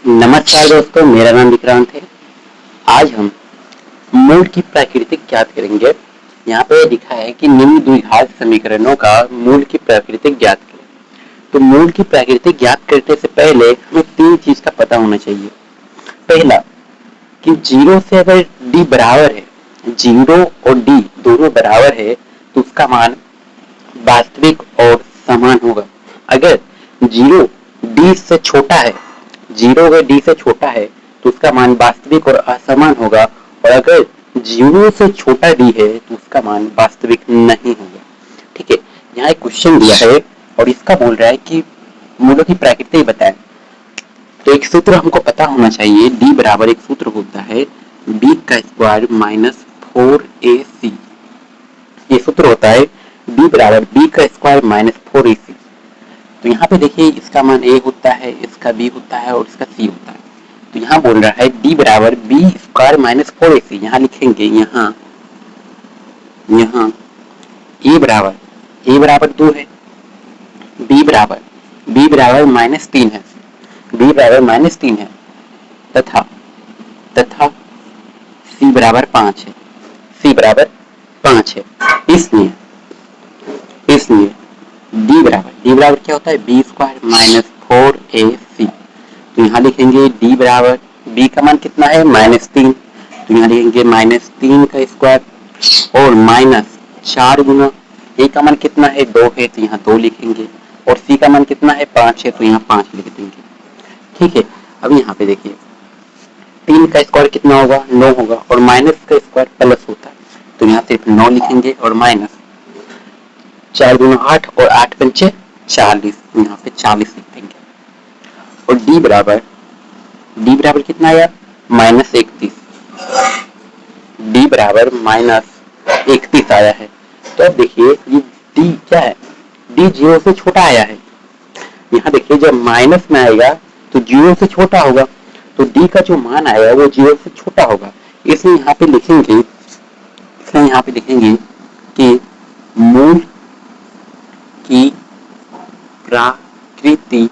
नमस्कार दोस्तों, मेरा नाम विक्रांत है। आज हम मूल की प्रकृति ज्ञात करेंगे। यहाँ पे लिखा है कि निम्न द्विघात समीकरणों का मूल की प्रकृति ज्ञात करें। तो मूल की प्रकृति ज्ञात करने से पहले हमें तीन चीज का पता होना चाहिए। पहला कि जीरो से अगर डी बराबर है, जीरो और डी दोनों बराबर है तो उसका मान वास्तविक और समान होगा। अगर जीरो डी से छोटा है, जीरो अगर डी से छोटा है तो उसका मान वास्तविक और असमान होगा, और अगर जीरो से छोटा डी है तो उसका मान वास्तविक नहीं होगा। ठीक है, यहाँ एक क्वेश्चन दिया है और इसका बोल रहा है कि मूलों की प्रकृति बताएं। तो एक सूत्र हमको पता होना चाहिए। डी बराबर एक सूत्र होता है बी का स्क्वायर माइनस 4ac। ये सूत्र होता है बी बराबर बी का स्क्वायर माइनस 4ac। तो यहाँ पे देखिए इसका मान ए होता है, इसका बी होता है और इसका सी होता है। तो यहाँ बोल रहा है डी बराबर बी स्क्वायर माइनस 4ac। यहाँ लिखेंगे, यहाँ ए बराबर 2 है, बी बराबर माइनस 3 है, बी बराबर माइनस 3 है, तथा सी बराबर 5 है, सी बराबर 5 है। इसलिए डी बराबर क्या होता है बी स्क्वायर माइनस 4ac। तो यहाँ लिखेंगे डी बराबर बी का मान कितना है -3, तो यहाँ लिखेंगे -3 का स्क्वायर और माइनस 4 गुना ए का मान कितना है 2 है, तो यहाँ 2 लिखेंगे, और सी का मान कितना है 5 है, तो यहाँ 5 लिख देंगे। ठीक है, अब यहाँ पे देखिए 3 का स्क्वायर कितना होगा 9 होगा, और माइनस का स्क्वायर प्लस होता है, तो यहाँ सिर्फ 9 लिखेंगे और माइनस 4 गुना 8 और 8 पंचे 40, यहाँ पे 40 लिख देंगे। और डी बराबर कितना आया -31, डी बराबर -31 आया है। तो अब देखिए ये डी क्या है, डी जीरो से छोटा आया है। यहाँ देखिए जब माइनस में आएगा तो जीरो से छोटा होगा, तो डी का जो मान आएगा वो जीरो से छोटा होगा। इसलिए यहाँ पे लिखेंगे कि मूल की प्रकृति,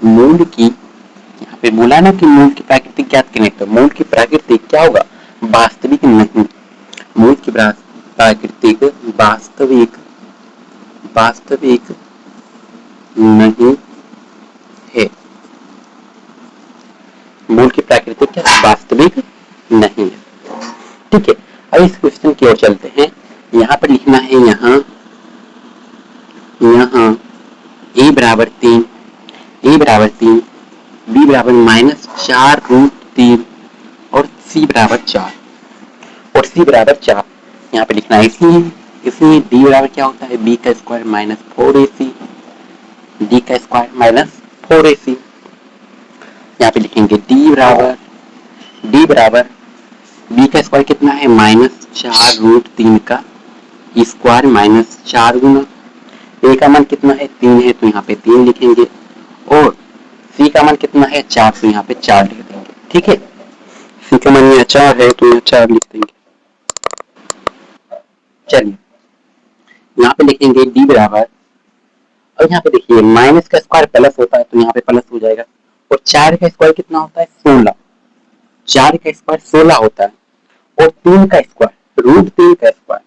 मूल की, यहाँ पे बोला ना कि मूल की प्रकृति ज्ञात करें, तो मूल की प्रकृति क्या होगा वास्तविक नहीं। मूल की प्रकृति वास्तविक नहीं है। मूल की प्रकृति क्या वास्तविक नहीं है। ठीक है, अब इस क्वेश्चन की ओर चलते हैं। यहाँ पर लिखना है, यहाँ ए बराबर 3, बी बराबर -4√3 और सी बराबर 4, यहाँ पे लिखना है। इसलिए डी बराबर क्या होता है बी का स्क्वायर माइनस 4ac, डी का स्क्वायर माइनस 4ac। यहाँ पे लिखेंगे डी बराबर बी का स्क्वायर कितना है -4√3 का स्क्वायर माइनस 4 गुना ए का मान कितना है 3 है, तो यहाँ पे 3 लिखेंगे, और सी का मान कितना है 4, तो यहाँ पे 4 लिख देंगे। ठीक है, सी का मान यहाँ 4 है तो यहाँ 4 लिख देंगे। चलिए यहाँ पे लिखेंगे डी बराबर, अब यहाँ पे देखिए माइनस का स्क्वायर प्लस होता है तो यहाँ पे प्लस हो जाएगा, और 4 का स्क्वायर कितना होता है 16, 4 का स्क्वायर 16 होता है, और 3 का स्क्वायर √3 का स्क्वायर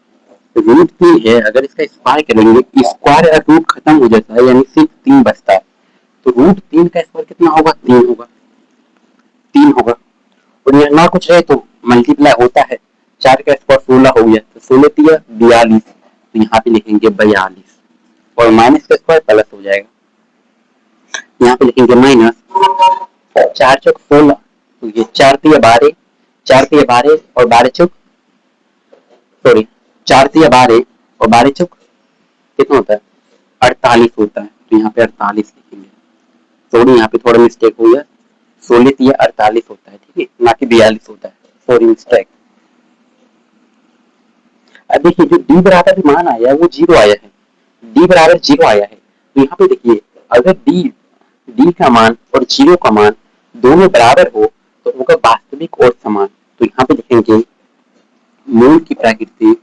√3 है। अगर इसका स्क्वायर करेंगे, स्क्वायर और रूट खत्म हो जाता है, यानी सिर्फ 3 बचता है, तो √3 का स्क्वायर कितना होगा 3 होगा, और यहाँ ना कुछ रहे तो मल्टीप्लाई होता है। 4 का स्क्वायर 16 हो गया, तो 16 3 42, तो यहाँ पे लिखेंगे 42, और माइनस का स्क्वायर प्लस हो जाएगा। यहाँ पे लिखेंगे माइनस 4 चौक 16, तो ये 4 3 12, 4 3 12 और 12 चौक 12 चौक कितना होता है 48 होता है, तो यहाँ पे 48 लिखेंगे। सॉरी, यहाँ पे थोड़ा मिस्टेक हो गया, 16 3 48 होता है, ठीक है, ना कि 42 होता है, सॉरी मिस्टेक। अब देखिए जो डी बराबर मान आया है वो 0 आया है, डी बराबर 0 आया है, तो यहाँ पे देखिए अगर डी का मान और 0 का मान दोनों बराबर हो तो होगा वास्तविक और समान। तो यहाँ पे लिखेंगे मूल की प्रकृति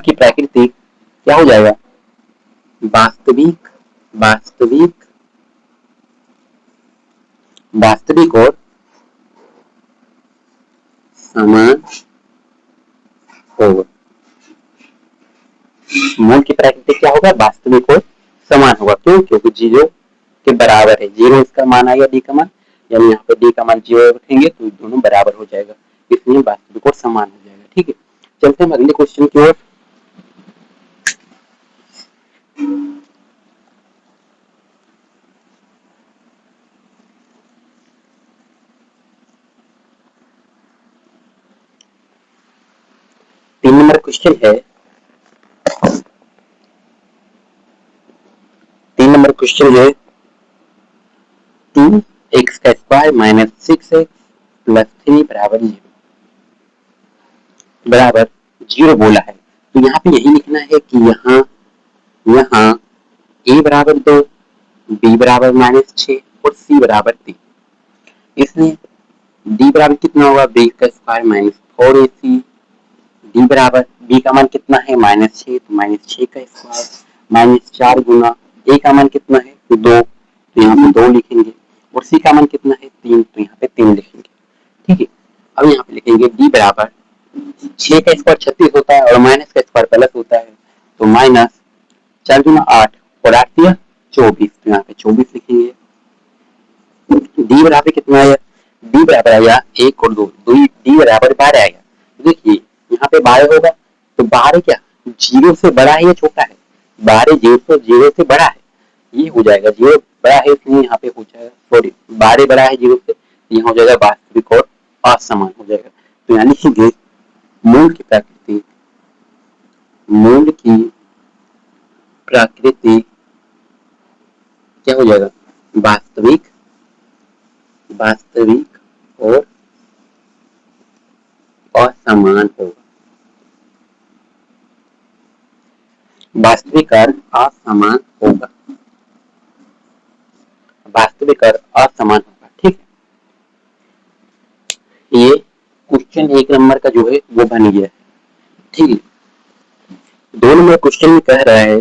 की प्रकृति क्या हो जाएगा, वास्तविक वास्तविक वास्तविक और समान होगा। मूल की प्रकृति क्या होगा, वास्तविक और समान होगा। क्यों, क्योंकि जीरो के बराबर है, जीरो इसका मान आएगा डी का मान, यानी यहाँ पे डी का मान जीरो रखेंगे तो दोनों बराबर हो जाएगा, इसलिए वास्तविक और समान हो जाएगा। ठीक है, चलते हैं अगले क्वेश्चन की ओर। तीन नंबर क्वेश्चन है, तीन नंबर क्वेश्चन है 2x का स्क्वायर माइनस 6x प्लस 3 बराबर 0 बराबर 0 बोला है। तो यहाँ पे यही लिखना है कि यहाँ a बराबर 2, b बराबर -6 और c बराबर 3। इसलिए d बराबर कितना होगा, b का स्क्वायर माइनस 4ac, d बराबर b का मान कितना है -6, तो -6 का स्क्वायर -4 गुना a का मान कितना है 2, तो यहाँ पे 2 लिखेंगे, और c का मान कितना है 3, तो यहाँ पे 3 लिखेंगे। ठीक है, अब यहाँ पे लिखेंगे d बराबर 6 का स्क्वायर 36 होता है और माइनस का स्क्वायर प्लस होता है, तो -4 गुना 8 और 8 दिया 24, तो यहाँ पे 24 लिखेंगे। d बराबर कितना आया, d बराबर आया 1 और 2, d बराबर 12 आएगा। देखिए यहाँ पे 12 होगा तो 12 क्या जीरो से बड़ा है या छोटा है, 12 जीरो से बड़ा है, ये हो जाएगा, जीरो बड़ा है इसलिए यहाँ पे हो जाएगा, सॉरी 12 बड़ा है जीरो से, यहाँ हो जाएगा वास्तविक और असमान हो जाएगा। तो यानी कि मूल की प्रकृति क्या हो जाएगा, वास्तविक और असमान होगा, वास्तविक और असमान होगा, वास्तविक और असमान होगा। ठीक है, ये क्वेश्चन 1 नंबर का जो है वो बन गया है। ठीक है, 2 नंबर क्वेश्चन में कह रहा है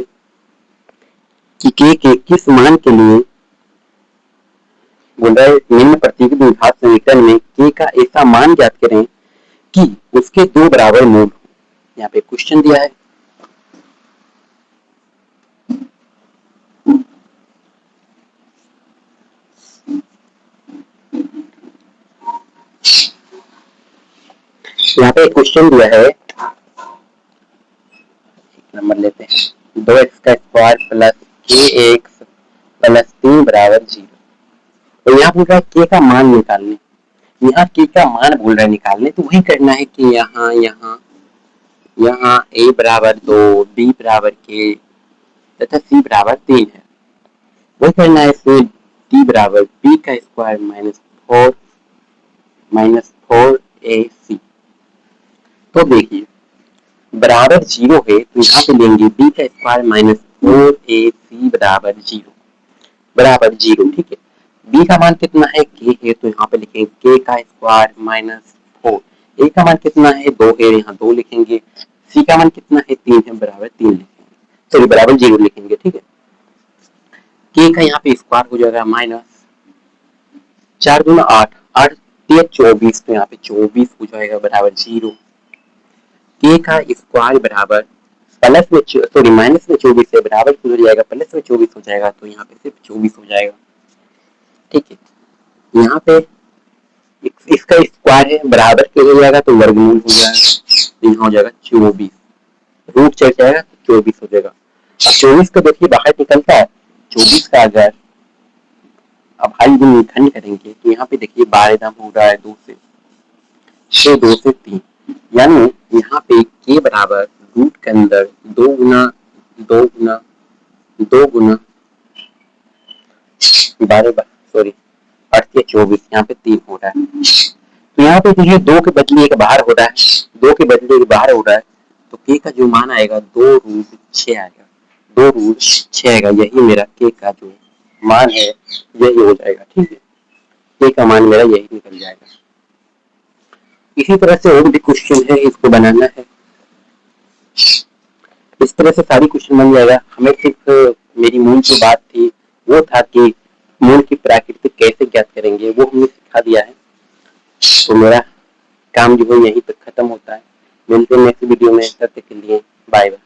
कि के किस मान के लिए बोल रहा है, निम्न प्रतीक द्विघात समीकरण में के का ऐसा मान ज्ञात करें कि उसके 2 बराबर मूल हो। यहाँ पे क्वेश्चन दिया है, यहाँ पे क्वेश्चन दिया है, नंबर लेते हैं 2x का स्क्वायर प्लस kx प्लस 3 बराबर 0। तो यहाँ बोल रहा है के का मान निकालने, यहाँ के का मान बोल रहा है निकालने, तो वही करना है कि यहाँ a बराबर 2, b बराबर k तथा c बराबर 3 है, वही करना है। इसमें d बराबर b का स्क्वायर -4ac। तो देखिए बराबर 0 है तो यहाँ पे लेंगे b का स्क्वायर -4ac बराबर 0 बराबर 0। ठीक है, b का मान कितना है k है, तो यहाँ पे लिखेंगे k का स्क्वायर -4, a का मान कितना है 2 है, यहाँ 2 लिखेंगे, c का मान कितना है 3 है, बराबर 3 लिखेंगे, सॉरी बराबर 0 लिखेंगे। ठीक है, k का यहाँ पे स्क्वायर हो जाएगा -4 गुना 8, 8 3 24, तो यहाँ पे 24 हो जाएगा बराबर 0। k का स्क्वायर बराबर प्लस में सॉरी माइनस में 24 है, बराबर हो जाएगा प्लस में 24 हो जाएगा, तो यहाँ पे सिर्फ 24 हो जाएगा। ठीक है, यहाँ पे इसका स्क्वायर है, बराबर के हो जाएगा तो वर्गमूल हो जाएगा, तो यहाँ हो जाएगा 24, रूट चढ़ जाएगा तो 24 हो जाएगा। अब 24 को देखिए बाहर निकलता है, 24 का अगर अब भाई गुण खंड करेंगे तो यहाँ पे देखिए 12 दाम हो रहा है 2 से 2 से 3, यानी यहाँ पे k बराबर रूट के अंदर 2 गुना 12 सॉरी 8 के 24, यहाँ पे 3 हो रहा है, तो यहाँ पे देखिए 2 के बदले एक बाहर हो रहा है, 2 के बदले एक बाहर हो रहा है, तो k का जो मान आएगा 2 रूट 6 आएगा, 2 रूट 6 आएगा, यही मेरा k का जो मान है यही हो जाएगा। ठीक है, k का मान मेरा यही निकल जाएगा। इसी तरह से और भी क्वेश्चन है, इसको बनाना है। तरह से सारी क्वेश्चन बन जाएगा। हमें सिर्फ मेरी मूल जो बात थी वो था कि मूल की प्रकृति कैसे ज्ञात करेंगे, वो हमने सिखा दिया है। तो मेरा काम जो है यहीं तक खत्म होता है। मिलते हैं नेक्स्ट वीडियो में, तब तक के लिए बाय बाय।